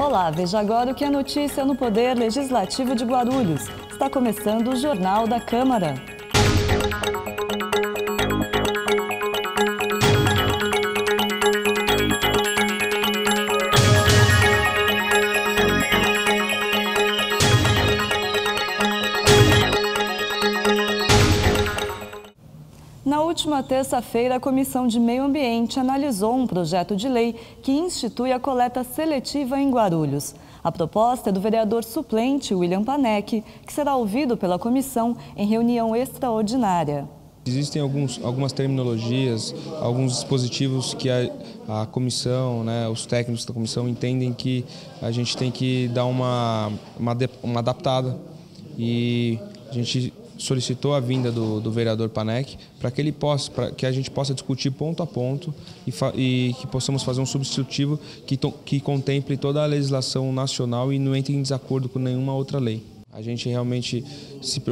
Olá, veja agora o que é notícia no Poder Legislativo de Guarulhos. Está começando o Jornal da Câmara. Na última terça-feira, a Comissão de Meio Ambiente analisou um projeto de lei que institui a coleta seletiva em Guarulhos. A proposta é do vereador suplente William Panek, que será ouvido pela comissão em reunião extraordinária. Existem algumas terminologias, alguns dispositivos que a comissão, os técnicos da comissão entendem que a gente tem que dar uma adaptada, e a gente solicitou a vinda do vereador Panek para que a gente possa discutir ponto a ponto e que possamos fazer um substitutivo que contemple toda a legislação nacional e não entre em desacordo com nenhuma outra lei. A gente realmente,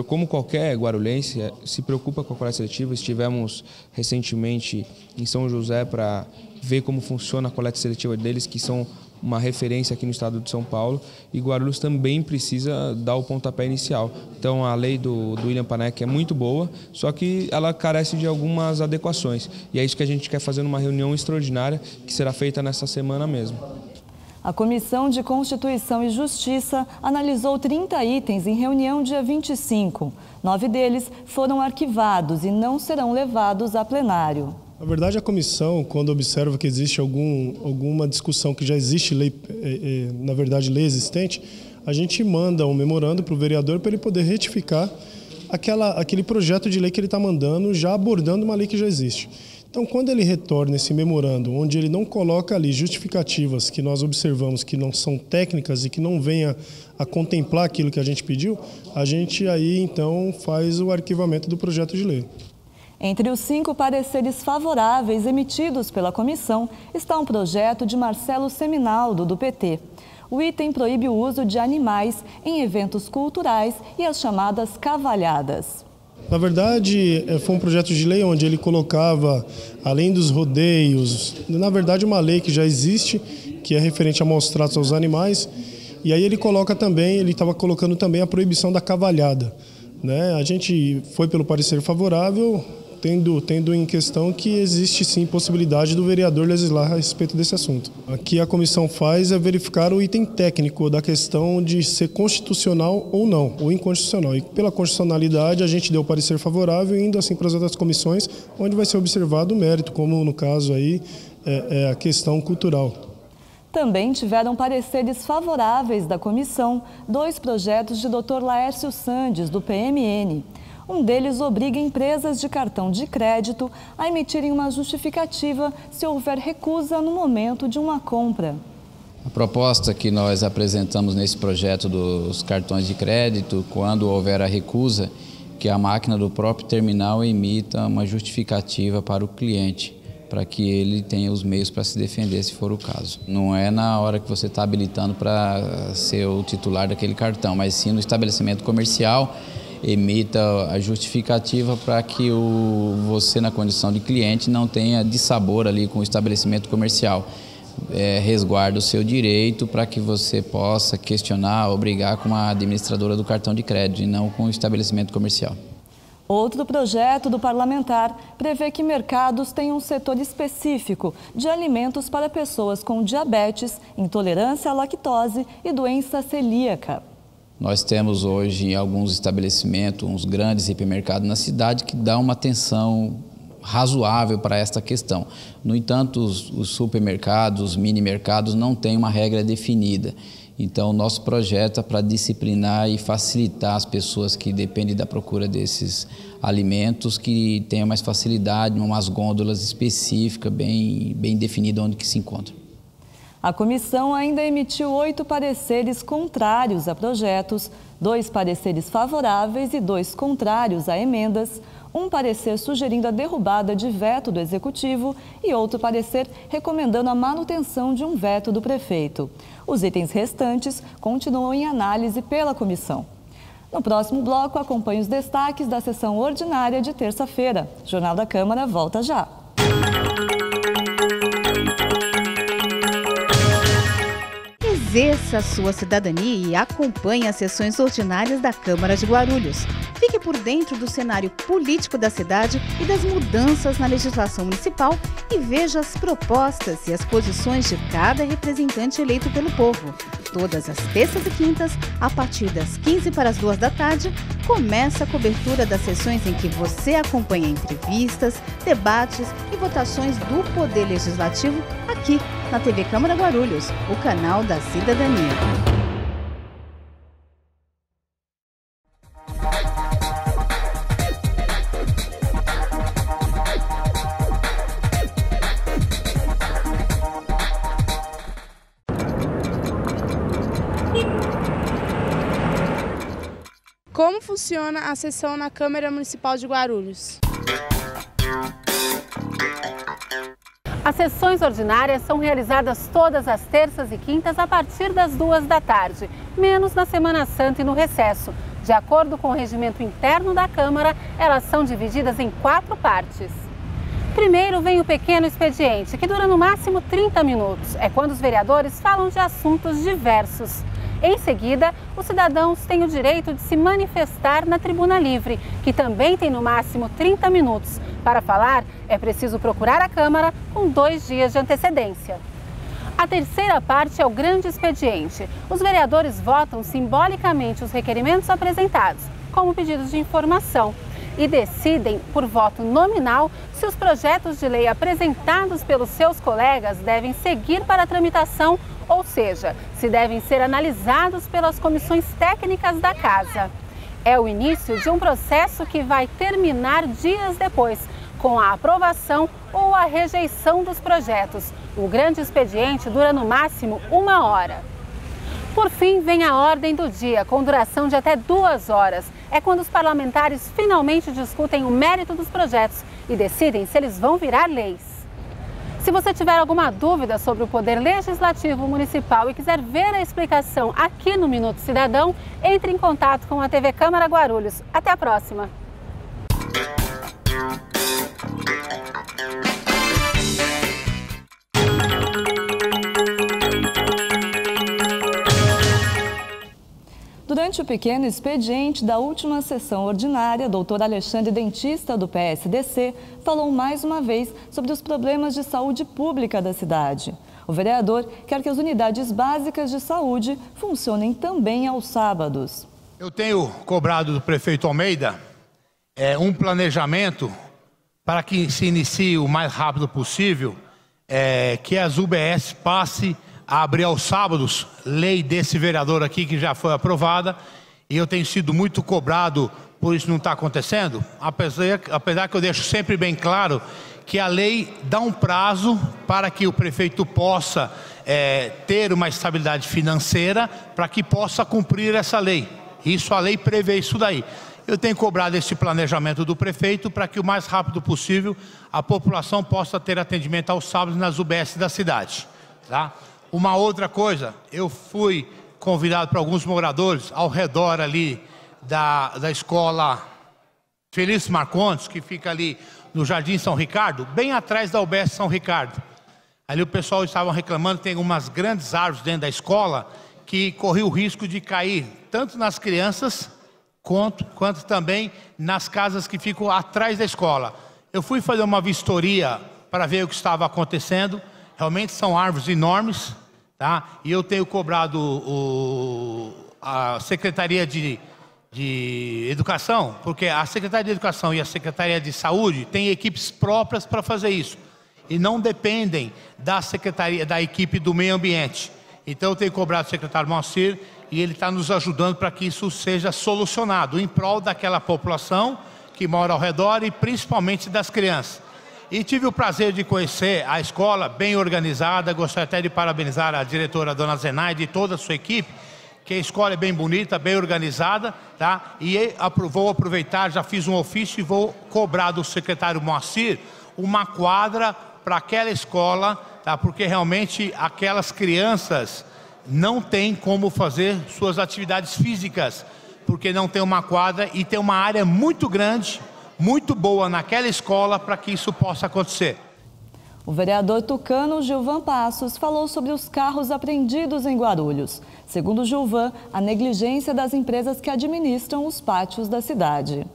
como qualquer guarulhense, se preocupa com a coleta seletiva. Estivemos recentemente em São José para ver como funciona a coleta seletiva deles, que são uma referência aqui no estado de São Paulo, e Guarulhos também precisa dar o pontapé inicial. Então a lei do William Panek é muito boa, só que ela carece de algumas adequações, e é isso que a gente quer fazer numa reunião extraordinária que será feita nessa semana mesmo. A Comissão de Constituição e Justiça analisou 30 itens em reunião dia 25. 9 deles foram arquivados e não serão levados a plenário. Na verdade, a comissão, quando observa que existe alguma discussão que já existe lei, na verdade, lei existente, a gente manda um memorando para o vereador para ele poder retificar aquele projeto de lei que ele está mandando, já abordando uma lei que já existe. Então, quando ele retorna esse memorando, onde ele não coloca ali justificativas que nós observamos que não são técnicas e que não venha a contemplar aquilo que a gente pediu, a gente aí, então, faz o arquivamento do projeto de lei. Entre os 5 pareceres favoráveis emitidos pela comissão está um projeto de Marcelo Seminaldo, do PT. O item proíbe o uso de animais em eventos culturais e as chamadas cavalhadas. Na verdade, foi um projeto de lei onde ele colocava, além dos rodeios, na verdade uma lei que já existe, que é referente a maus tratos aos animais, e aí ele estava colocando também a proibição da cavalhada. A gente foi pelo parecer favorável, tendo em questão que existe sim possibilidade do vereador legislar a respeito desse assunto. Aqui a comissão faz é verificar o item técnico da questão de ser constitucional ou não, ou inconstitucional. E pela constitucionalidade a gente deu o parecer favorável, indo assim para as outras comissões, onde vai ser observado o mérito, como no caso aí é a questão cultural. Também tiveram pareceres favoráveis da comissão 2 projetos de Dr. Laércio Sandes, do PMN. Um deles obriga empresas de cartão de crédito a emitirem uma justificativa se houver recusa no momento de uma compra. A proposta que nós apresentamos nesse projeto dos cartões de crédito, quando houver a recusa, que a máquina do próprio terminal emita uma justificativa para o cliente, para que ele tenha os meios para se defender se for o caso. Não é na hora que você está habilitando para ser o titular daquele cartão, mas sim no estabelecimento comercial, emita a justificativa para que você, na condição de cliente, não tenha dissabor ali com o estabelecimento comercial. Resguarda o seu direito para que você possa questionar, obrigar com a administradora do cartão de crédito e não com o estabelecimento comercial. Outro projeto do parlamentar prevê que mercados tenham um setor específico de alimentos para pessoas com diabetes, intolerância à lactose e doença celíaca. Nós temos hoje alguns estabelecimentos, uns grandes hipermercados na cidade que dão uma atenção razoável para esta questão. No entanto, os supermercados, os mini-mercados não têm uma regra definida. Então, o nosso projeto é para disciplinar e facilitar as pessoas que dependem da procura desses alimentos, que tenham mais facilidade, umas gôndolas específicas, bem definidas onde que se encontra. A comissão ainda emitiu 8 pareceres contrários a projetos, 2 pareceres favoráveis e 2 contrários a emendas, um parecer sugerindo a derrubada de veto do Executivo e outro parecer recomendando a manutenção de um veto do prefeito. Os itens restantes continuam em análise pela comissão. No próximo bloco, acompanhe os destaques da sessão ordinária de terça-feira. Jornal da Câmara volta já. Exerça a sua cidadania e acompanhe as sessões ordinárias da Câmara de Guarulhos. Fique por dentro do cenário político da cidade e das mudanças na legislação municipal e veja as propostas e as posições de cada representante eleito pelo povo. Todas as terças e quintas, a partir das 15 para as 2 da tarde, começa a cobertura das sessões em que você acompanha entrevistas, debates e votações do Poder Legislativo aqui na TV Câmara Guarulhos, o canal da cidadania. Como funciona a sessão na Câmara Municipal de Guarulhos? As sessões ordinárias são realizadas todas as terças e quintas a partir das 2 da tarde, menos na Semana Santa e no recesso. De acordo com o regimento interno da Câmara, elas são divididas em 4 partes. Primeiro vem o pequeno expediente, que dura no máximo 30 minutos. É quando os vereadores falam de assuntos diversos. Em seguida, os cidadãos têm o direito de se manifestar na tribuna livre, que também tem no máximo 30 minutos. Para falar, é preciso procurar a Câmara com 2 dias de antecedência. A terceira parte é o grande expediente. Os vereadores votam simbolicamente os requerimentos apresentados, como pedidos de informação, e decidem, por voto nominal, se os projetos de lei apresentados pelos seus colegas devem seguir para a tramitação, ou seja, se devem ser analisados pelas comissões técnicas da Casa. É o início de um processo que vai terminar dias depois, com a aprovação ou a rejeição dos projetos. O grande expediente dura no máximo 1 hora. Por fim, vem a ordem do dia, com duração de até 2 horas. É quando os parlamentares finalmente discutem o mérito dos projetos e decidem se eles vão virar leis. Se você tiver alguma dúvida sobre o Poder Legislativo Municipal e quiser ver a explicação aqui no Minuto Cidadão, entre em contato com a TV Câmara Guarulhos. Até a próxima! Durante o pequeno expediente da última sessão ordinária, doutor Alexandre, dentista do PSDC, falou mais uma vez sobre os problemas de saúde pública da cidade. O vereador quer que as unidades básicas de saúde funcionem também aos sábados. Eu tenho cobrado do prefeito Almeida um planejamento para que se inicie o mais rápido possível, que as UBS passem a abrir aos sábados, lei desse vereador aqui que já foi aprovada, e eu tenho sido muito cobrado por isso não estar acontecendo, apesar que eu deixo sempre bem claro que a lei dá um prazo para que o prefeito possa ter uma estabilidade financeira para que possa cumprir essa lei. Isso, a lei prevê isso daí. Eu tenho cobrado esse planejamento do prefeito para que o mais rápido possível a população possa ter atendimento aos sábados nas UBS da cidade, tá? Uma outra coisa, eu fui convidado para alguns moradores ao redor ali da escola Felício Marcondes, que fica ali no Jardim São Ricardo, bem atrás da UBS São Ricardo. Ali o pessoal estava reclamando que tem umas grandes árvores dentro da escola que corria o risco de cair tanto nas crianças quanto também nas casas que ficam atrás da escola. Eu fui fazer uma vistoria para ver o que estava acontecendo. Realmente são árvores enormes, tá? E eu tenho cobrado a Secretaria de Educação, porque a Secretaria de Educação e a Secretaria de Saúde têm equipes próprias para fazer isso. E não dependem da equipe do meio ambiente. Então eu tenho cobrado o secretário Moacir e ele está nos ajudando para que isso seja solucionado, em prol daquela população que mora ao redor e principalmente das crianças. E tive o prazer de conhecer a escola bem organizada, gostaria até de parabenizar a diretora, dona Zenaide, e toda a sua equipe, que a escola é bem bonita, bem organizada, tá? E vou aproveitar, já fiz um ofício e vou cobrar do secretário Moacir uma quadra para aquela escola, tá? Porque realmente aquelas crianças não têm como fazer suas atividades físicas, porque não tem uma quadra e tem uma área muito grande, muito boa naquela escola para que isso possa acontecer. O vereador tucano Gilvan Passos falou sobre os carros apreendidos em Guarulhos. Segundo Gilvan, a negligência das empresas que administram os pátios da cidade.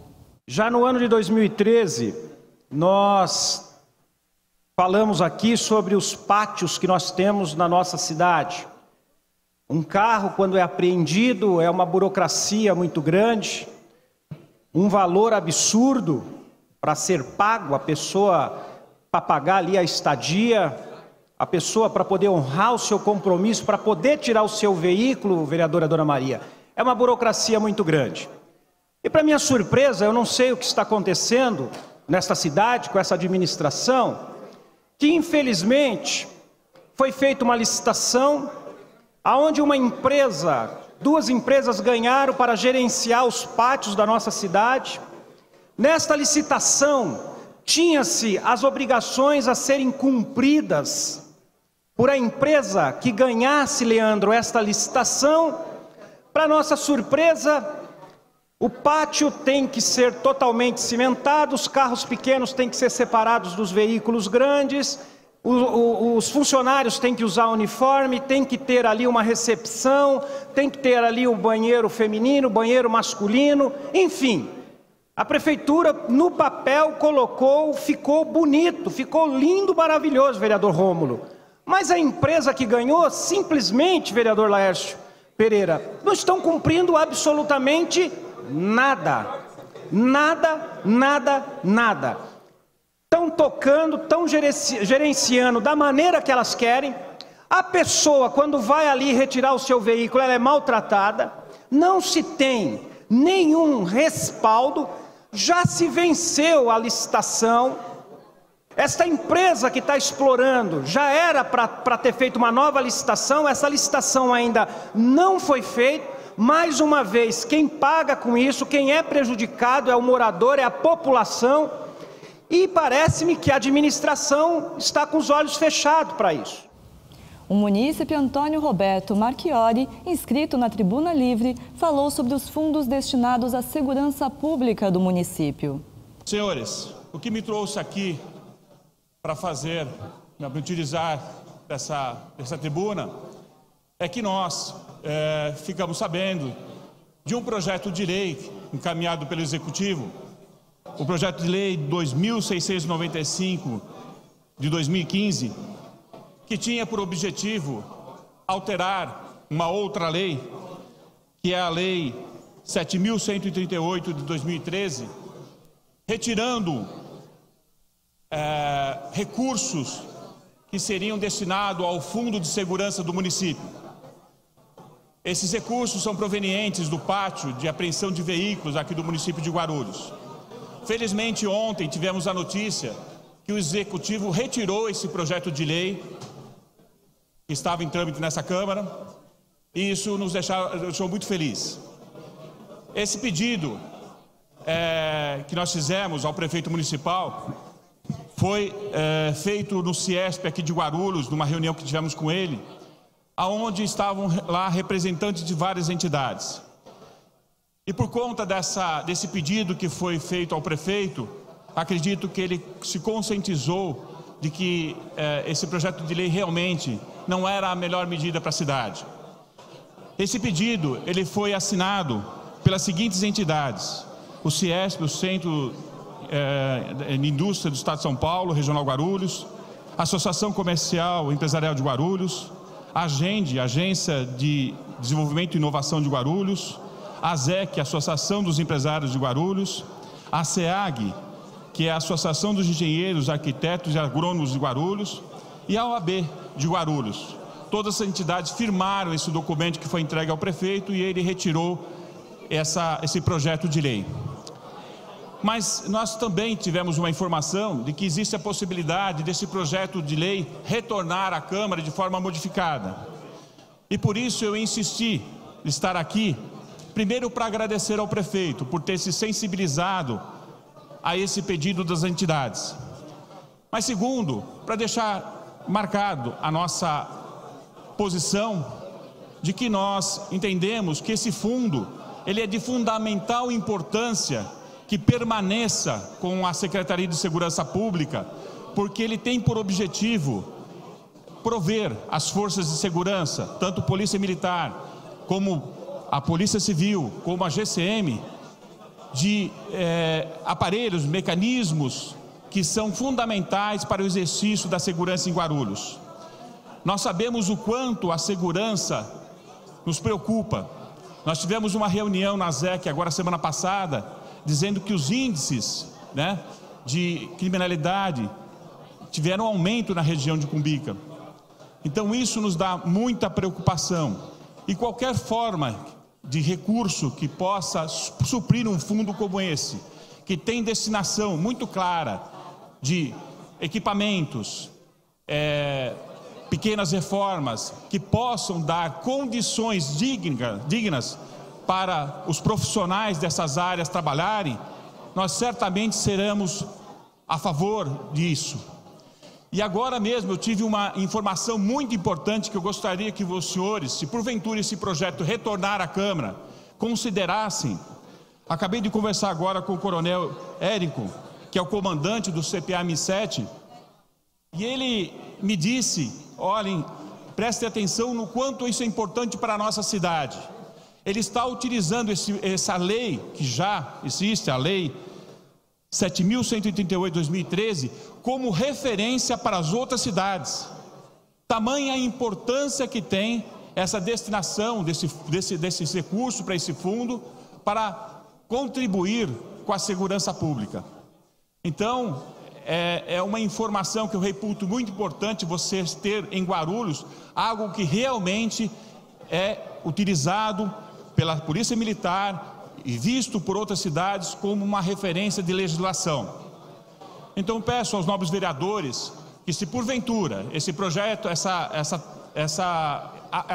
Já no ano de 2013, nós falamos aqui sobre os pátios que nós temos na nossa cidade. Um carro, quando é apreendido, é uma burocracia muito grande, um valor absurdo para ser pago, a pessoa para pagar ali a estadia, a pessoa para poder honrar o seu compromisso, para poder tirar o seu veículo, vereadora Dona Maria. É uma burocracia muito grande. E para minha surpresa, eu não sei o que está acontecendo nesta cidade com essa administração, que infelizmente foi feita uma licitação aonde duas empresas ganharam para gerenciar os pátios da nossa cidade. Nesta licitação, tinha-se as obrigações a serem cumpridas por a empresa que ganhasse, Leandro, esta licitação. Para nossa surpresa, o pátio tem que ser totalmente cimentado, os carros pequenos têm que ser separados dos veículos grandes, os funcionários têm que usar uniforme, tem que ter ali uma recepção, tem que ter ali um banheiro feminino, banheiro masculino, enfim. A prefeitura, no papel, colocou, ficou bonito, ficou lindo, maravilhoso, vereador Rômulo. Mas a empresa que ganhou, simplesmente, vereador Laércio Pereira, não estão cumprindo absolutamente nada. Nada, nada, nada. Estão tocando, estão gerenciando da maneira que elas querem. A pessoa, quando vai ali retirar o seu veículo, ela é maltratada. Não se tem nenhum respaldo. Já se venceu a licitação, esta empresa que está explorando já era para ter feito uma nova licitação, essa licitação ainda não foi feita. Mais uma vez, quem paga com isso, quem é prejudicado é o morador, é a população, e parece-me que a administração está com os olhos fechados para isso. O munícipe Antônio Roberto Marchiori, inscrito na Tribuna Livre, falou sobre os fundos destinados à segurança pública do município. Senhores, o que me trouxe aqui para utilizar dessa tribuna é que nós ficamos sabendo de um projeto de lei encaminhado pelo Executivo, o projeto de lei 2695 de 2015, que tinha por objetivo alterar uma outra lei, que é a Lei 7.138 de 2013, retirando recursos que seriam destinados ao Fundo de Segurança do município. Esses recursos são provenientes do pátio de apreensão de veículos aqui do município de Guarulhos. Felizmente, ontem tivemos a notícia que o Executivo retirou esse projeto de lei que estava em trâmite nessa Câmara, e isso nos deixou muito felizes. Esse pedido que nós fizemos ao prefeito municipal foi feito no CIESP aqui de Guarulhos, numa reunião que tivemos com ele, aonde estavam lá representantes de várias entidades. E por conta desse pedido que foi feito ao prefeito, acredito que ele se conscientizou de que esse projeto de lei realmente não era a melhor medida para a cidade. Esse pedido ele foi assinado pelas seguintes entidades: o CIESP, o Centro de Indústria do Estado de São Paulo, Regional Guarulhos, a Associação Comercial e Empresarial de Guarulhos, a Agende, Agência de Desenvolvimento e Inovação de Guarulhos, a ASEC, Associação dos Empresários de Guarulhos, a SEAG, que é a Associação dos Engenheiros, Arquitetos e Agrônomos de Guarulhos, e a OAB de Guarulhos. Todas as entidades firmaram esse documento que foi entregue ao prefeito e ele retirou esse projeto de lei. Mas nós também tivemos uma informação de que existe a possibilidade desse projeto de lei retornar à Câmara de forma modificada. E por isso eu insisti em estar aqui, primeiro para agradecer ao prefeito por ter se sensibilizado a esse pedido das entidades. Mas segundo, para deixar marcado a nossa posição de que nós entendemos que esse fundo ele é de fundamental importância que permaneça com a Secretaria de Segurança Pública, porque ele tem por objetivo prover as forças de segurança, tanto Polícia Militar, como a Polícia Civil, como a GCM, de aparelhos, mecanismos que são fundamentais para o exercício da segurança em Guarulhos. Nós sabemos o quanto a segurança nos preocupa. Nós tivemos uma reunião na ZEC, agora semana passada, dizendo que os índices, né, de criminalidade tiveram aumento na região de Cumbica. Então isso nos dá muita preocupação. E qualquer forma de recurso que possa suprir um fundo como esse, que tem destinação muito clara de equipamentos, pequenas reformas, que possam dar condições dignas para os profissionais dessas áreas trabalharem, nós certamente seremos a favor disso. E agora mesmo eu tive uma informação muito importante que eu gostaria que os senhores, se porventura esse projeto retornar à Câmara, considerassem. Acabei de conversar agora com o Coronel Érico, que é o comandante do CPA M7, e ele me disse, olhem, prestem atenção no quanto isso é importante para a nossa cidade. Ele está utilizando essa lei, que já existe, a lei 7.138 de 2013, como referência para as outras cidades. Tamanha a importância que tem essa destinação desse recurso para esse fundo, para contribuir com a segurança pública. Então, é uma informação que eu reputo muito importante vocês ter em Guarulhos, algo que realmente é utilizado pela Polícia Militar e visto por outras cidades como uma referência de legislação. Então peço aos nobres vereadores que, se porventura esse projeto,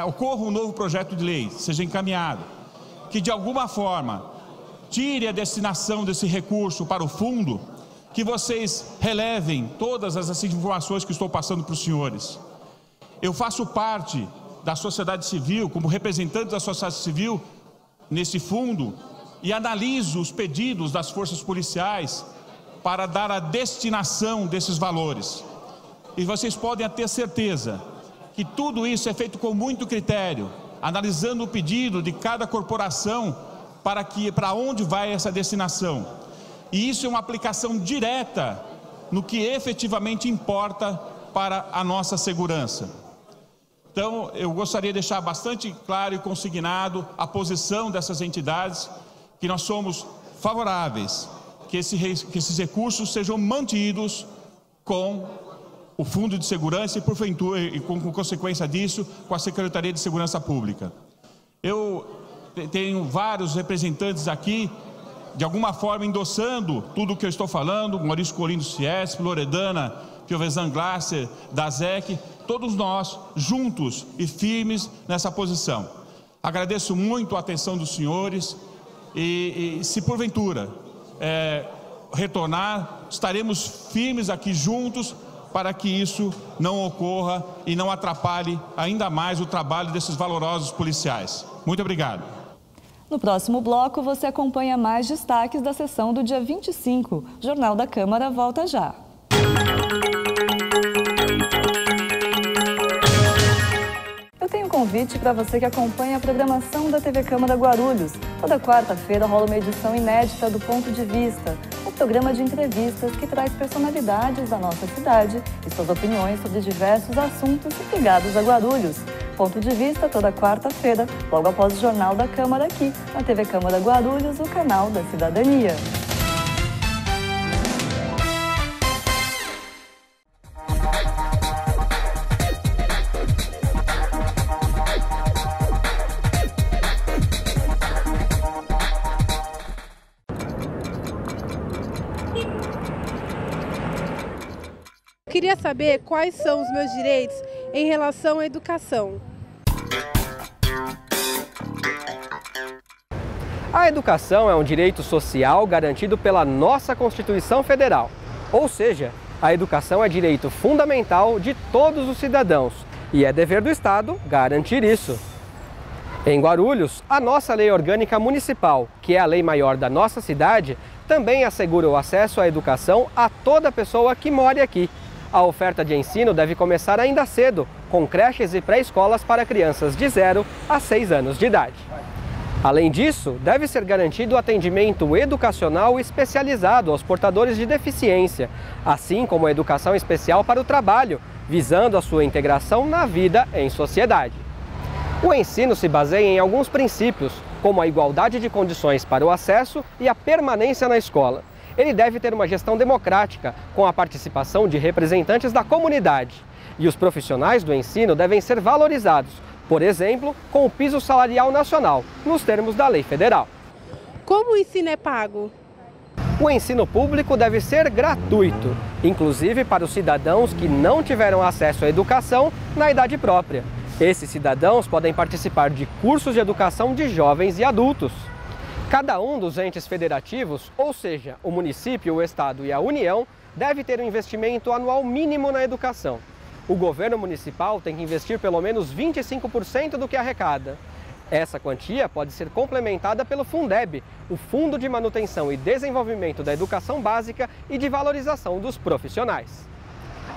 ocorra um novo projeto de lei, seja encaminhado, que de alguma forma tire a destinação desse recurso para o fundo, que vocês relevem todas essas informações que estou passando para os senhores. Eu faço parte da sociedade civil, como representante da sociedade civil nesse fundo, e analiso os pedidos das forças policiais para dar a destinação desses valores. E vocês podem ter certeza que tudo isso é feito com muito critério, analisando o pedido de cada corporação para onde vai essa destinação. E isso é uma aplicação direta no que efetivamente importa para a nossa segurança. Então, eu gostaria de deixar bastante claro e consignado a posição dessas entidades, que nós somos favoráveis, que esses recursos sejam mantidos com o Fundo de Segurança e, porventura, e com consequência disso, com a Secretaria de Segurança Pública. Eu tenho vários representantes aqui, de alguma forma endossando tudo o que eu estou falando, Maurício Colindo do Ciesp, Loredana Piovesan Glasser, da ZEC, todos nós juntos e firmes nessa posição. Agradeço muito a atenção dos senhores e se porventura retornar, estaremos firmes aqui juntos para que isso não ocorra e não atrapalhe ainda mais o trabalho desses valorosos policiais. Muito obrigado. No próximo bloco, você acompanha mais destaques da sessão do dia 25. O Jornal da Câmara volta já. Eu tenho um convite para você que acompanha a programação da TV Câmara Guarulhos. Toda quarta-feira rola uma edição inédita do Ponto de Vista, um programa de entrevistas que traz personalidades da nossa cidade e suas opiniões sobre diversos assuntos ligados a Guarulhos. Ponto de Vista toda quarta-feira, logo após o Jornal da Câmara aqui, na TV Câmara Guarulhos, o canal da cidadania. Queria saber quais são os meus direitos em relação à educação. A educação é um direito social garantido pela nossa Constituição Federal. Ou seja, a educação é direito fundamental de todos os cidadãos e é dever do Estado garantir isso. Em Guarulhos, a nossa Lei Orgânica Municipal, que é a lei maior da nossa cidade, também assegura o acesso à educação a toda pessoa que mora aqui. A oferta de ensino deve começar ainda cedo, com creches e pré-escolas para crianças de 0 a 6 anos de idade. Além disso, deve ser garantido o atendimento educacional especializado aos portadores de deficiência, assim como a educação especial para o trabalho, visando a sua integração na vida em sociedade. O ensino se baseia em alguns princípios, como a igualdade de condições para o acesso e a permanência na escola. Ele deve ter uma gestão democrática, com a participação de representantes da comunidade. E os profissionais do ensino devem ser valorizados, por exemplo, com o piso salarial nacional, nos termos da lei federal. Como o ensino é pago? O ensino público deve ser gratuito, inclusive para os cidadãos que não tiveram acesso à educação na idade própria. Esses cidadãos podem participar de cursos de educação de jovens e adultos. Cada um dos entes federativos, ou seja, o município, o estado e a União, deve ter um investimento anual mínimo na educação. O governo municipal tem que investir pelo menos 25% do que arrecada. Essa quantia pode ser complementada pelo Fundeb, o Fundo de Manutenção e Desenvolvimento da Educação Básica e de Valorização dos Profissionais.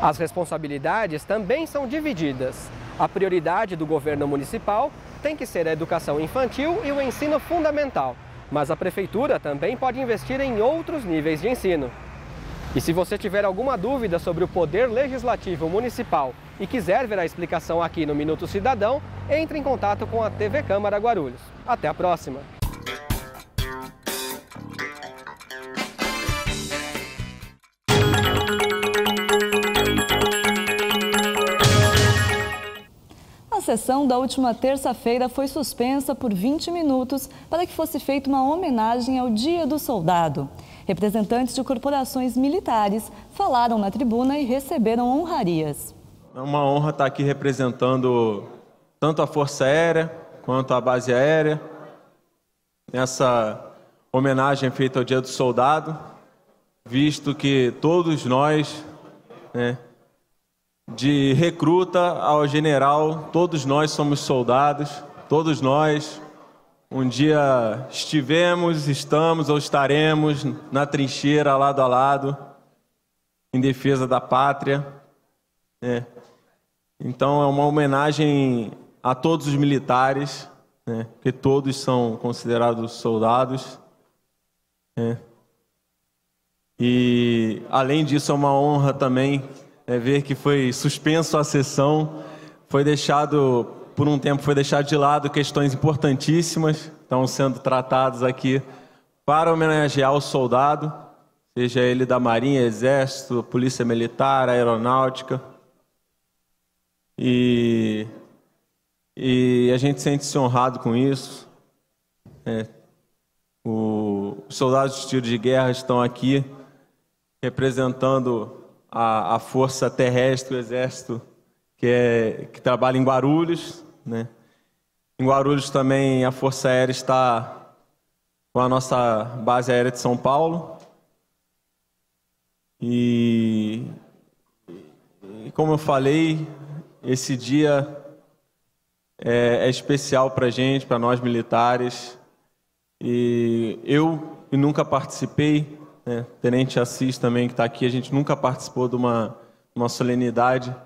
As responsabilidades também são divididas. A prioridade do governo municipal tem que ser a educação infantil e o ensino fundamental, mas a prefeitura também pode investir em outros níveis de ensino. E se você tiver alguma dúvida sobre o Poder Legislativo Municipal e quiser ver a explicação aqui no Minuto Cidadão, entre em contato com a TV Câmara Guarulhos. Até a próxima! A sessão da última terça-feira foi suspensa por 20 minutos para que fosse feita uma homenagem ao Dia do Soldado. Representantes de corporações militares falaram na tribuna e receberam honrarias. É uma honra estar aqui representando tanto a Força Aérea quanto a Base Aérea nessa homenagem feita ao Dia do Soldado, visto que todos nós, de recruta ao general, todos nós somos soldados, todos nós um dia estivemos, estamos ou estaremos na trincheira lado a lado, em defesa da pátria. Então é uma homenagem a todos os militares, que todos são considerados soldados. E além disso é uma honra também ver que foi suspenso a sessão, por um tempo foi deixado de lado questões importantíssimas, estão sendo tratadas aqui para homenagear o soldado, seja ele da Marinha, Exército, Polícia Militar, Aeronáutica. E a gente sente-se honrado com isso. Os soldados de tiro de guerra estão aqui representando a Força Terrestre, o Exército, que trabalha em Guarulhos. Em Guarulhos também a Força Aérea está com a nossa Base Aérea de São Paulo. E como eu falei, esse dia é especial para a gente, para nós militares. E eu nunca participei, Tenente Assis também, que está aqui, a gente nunca participou de uma solenidade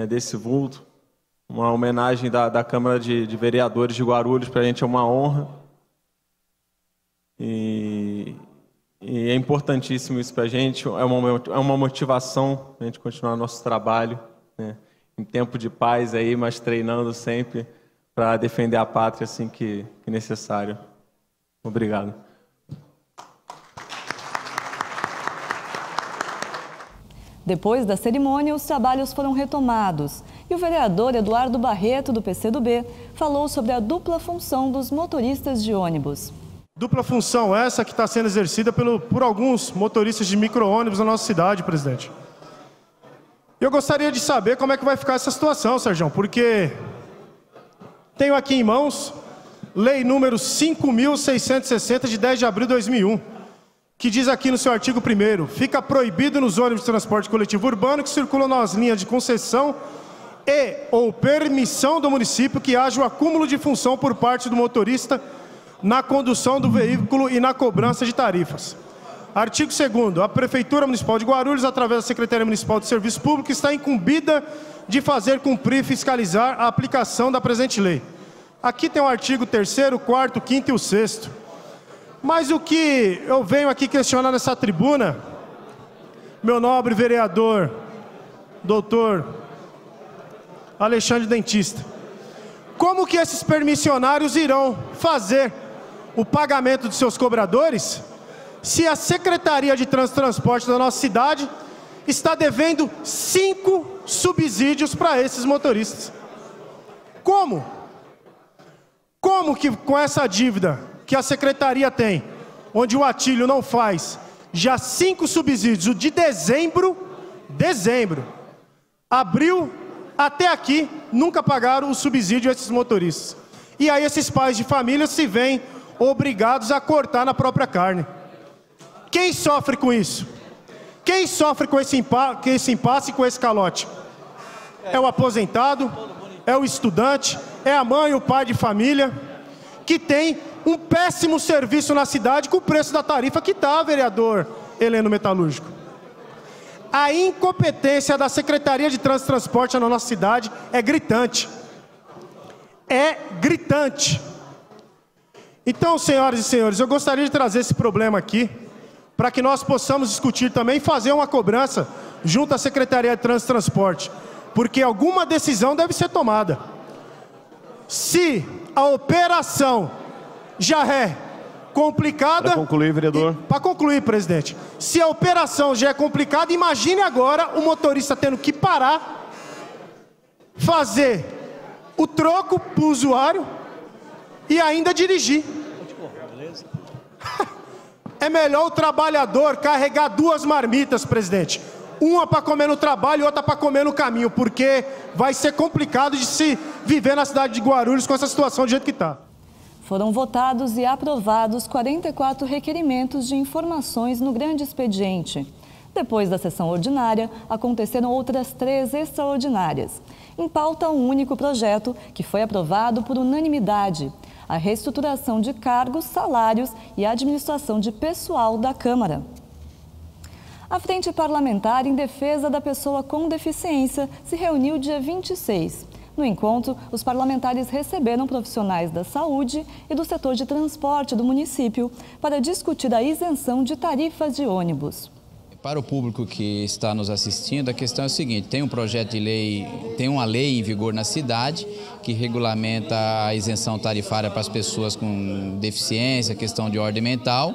desse vulto. Uma homenagem da Câmara de Vereadores de Guarulhos, para a gente é uma honra. E é importantíssimo isso para a gente, é uma motivação a gente continuar nosso trabalho, em tempo de paz, aí, mas treinando sempre para defender a pátria assim que necessário. Obrigado. Depois da cerimônia, os trabalhos foram retomados e o vereador Eduardo Barreto, do PCdoB, falou sobre a dupla função dos motoristas de ônibus. Dupla função essa que está sendo exercida por alguns motoristas de micro-ônibus na nossa cidade, presidente. Eu gostaria de saber como é que vai ficar essa situação, Sérgio, porque tenho aqui em mãos lei número 5.660 de 10 de abril de 2001, que diz aqui no seu artigo 1º, fica proibido nos ônibus de transporte coletivo urbano que circulam nas linhas de concessão e ou permissão do município que haja o acúmulo de função por parte do motorista na condução do veículo e na cobrança de tarifas. Artigo 2º. A Prefeitura Municipal de Guarulhos, através da Secretaria Municipal de Serviço Público, está incumbida de fazer cumprir e fiscalizar a aplicação da presente lei. Aqui tem o artigo 3º, 4º, 5º e o 6º. Mas o que eu venho aqui questionar nessa tribuna, meu nobre vereador, doutor Alexandre Dentista, como que esses permissionários irão fazer o pagamento de seus cobradores se a Secretaria de Trânsito e Transporte da nossa cidade está devendo 5 subsídios para esses motoristas? Como? Como que com essa dívida que a Secretaria tem, onde o Atílio não faz já 5 subsídios, o de dezembro, abril, até aqui, nunca pagaram o subsídio a esses motoristas. E aí esses pais de família se veem obrigados a cortar na própria carne. Quem sofre com isso? Quem sofre com esse impasse e com esse calote? É o aposentado, é o estudante, é a mãe, o pai de família, que tem um péssimo serviço na cidade com o preço da tarifa que está, vereador Heleno Metalúrgico. A incompetência da Secretaria de Trânsito e Transporte na nossa cidade é gritante. É gritante. Então, senhoras e senhores, eu gostaria de trazer esse problema aqui, para que nós possamos discutir também e fazer uma cobrança junto à Secretaria de Trânsito e Transporte, porque alguma decisão deve ser tomada. Se a operação já é complicada... Para concluir, vereador. Para concluir, presidente. Se a operação já é complicada, imagine agora o motorista tendo que parar, fazer o troco para o usuário e ainda dirigir. É melhor o trabalhador carregar 2 marmitas, presidente. Uma para comer no trabalho e outra para comer no caminho, porque vai ser complicado de se viver na cidade de Guarulhos com essa situação do jeito que está. Foram votados e aprovados 44 requerimentos de informações no grande expediente. Depois da sessão ordinária, aconteceram outras 3 extraordinárias. Em pauta, um único projeto que foi aprovado por unanimidade: a reestruturação de cargos, salários e administração de pessoal da Câmara. A Frente Parlamentar em Defesa da Pessoa com Deficiência se reuniu dia 26. No encontro, os parlamentares receberam profissionais da saúde e do setor de transporte do município para discutir a isenção de tarifas de ônibus. Para o público que está nos assistindo, a questão é o seguinte: tem um projeto de lei, tem uma lei em vigor na cidade que regulamenta a isenção tarifária para as pessoas com deficiência, questão de ordem mental.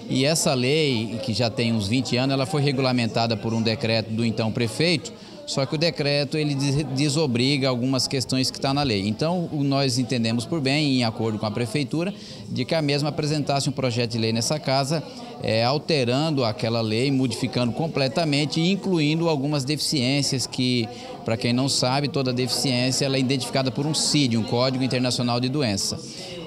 E essa lei, que já tem uns 20 anos, ela foi regulamentada por um decreto do então prefeito, só que o decreto ele desobriga algumas questões que estão na lei. Então, nós entendemos por bem, em acordo com a prefeitura, de que a mesma apresentasse um projeto de lei nessa casa, alterando aquela lei, modificando completamente e incluindo algumas deficiências que, para quem não sabe, toda deficiência ela é identificada por um CID, um Código Internacional de Doença.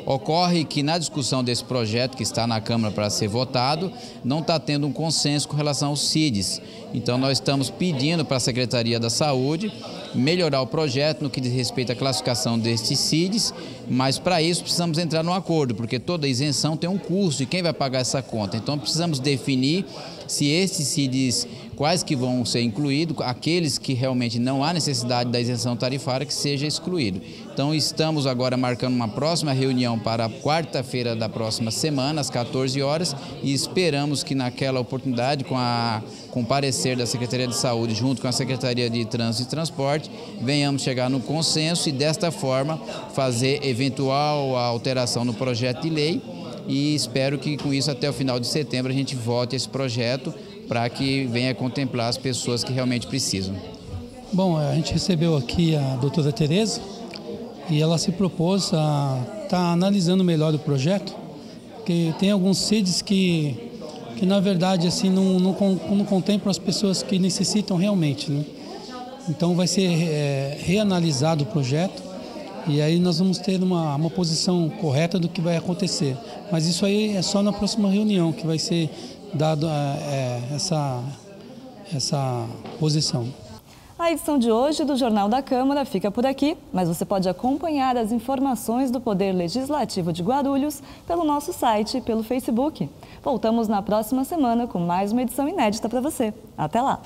Ocorre que na discussão desse projeto que está na Câmara para ser votado, não está tendo um consenso com relação aos CIDs. Então nós estamos pedindo para a Secretaria da Saúde melhorar o projeto no que diz respeito à classificação destes CIDs, mas para isso precisamos entrar num acordo, porque toda isenção tem um custo e quem vai pagar essa conta? Então precisamos definir se estes CIDs, quais que vão ser incluídos, aqueles que realmente não há necessidade da isenção tarifária que seja excluído. Então estamos agora marcando uma próxima reunião para quarta-feira da próxima semana, às 14 horas, e esperamos que naquela oportunidade, com o parecer da Secretaria de Saúde, junto com a Secretaria de Trânsito e Transporte, venhamos chegar no consenso e desta forma fazer eventual alteração no projeto de lei. E espero que com isso até o final de setembro a gente vote esse projeto para que venha contemplar as pessoas que realmente precisam. Bom, a gente recebeu aqui a doutora Tereza e ela se propôs a estar analisando melhor o projeto, porque tem alguns CIDs que na verdade assim, não contemplam as pessoas que necessitam realmente, né? Então vai ser reanalisado o projeto e aí nós vamos ter uma posição correta do que vai acontecer. Mas isso aí é só na próxima reunião que vai ser dado essa posição. A edição de hoje do Jornal da Câmara fica por aqui, mas você pode acompanhar as informações do Poder Legislativo de Guarulhos pelo nosso site e pelo Facebook. Voltamos na próxima semana com mais uma edição inédita para você. Até lá!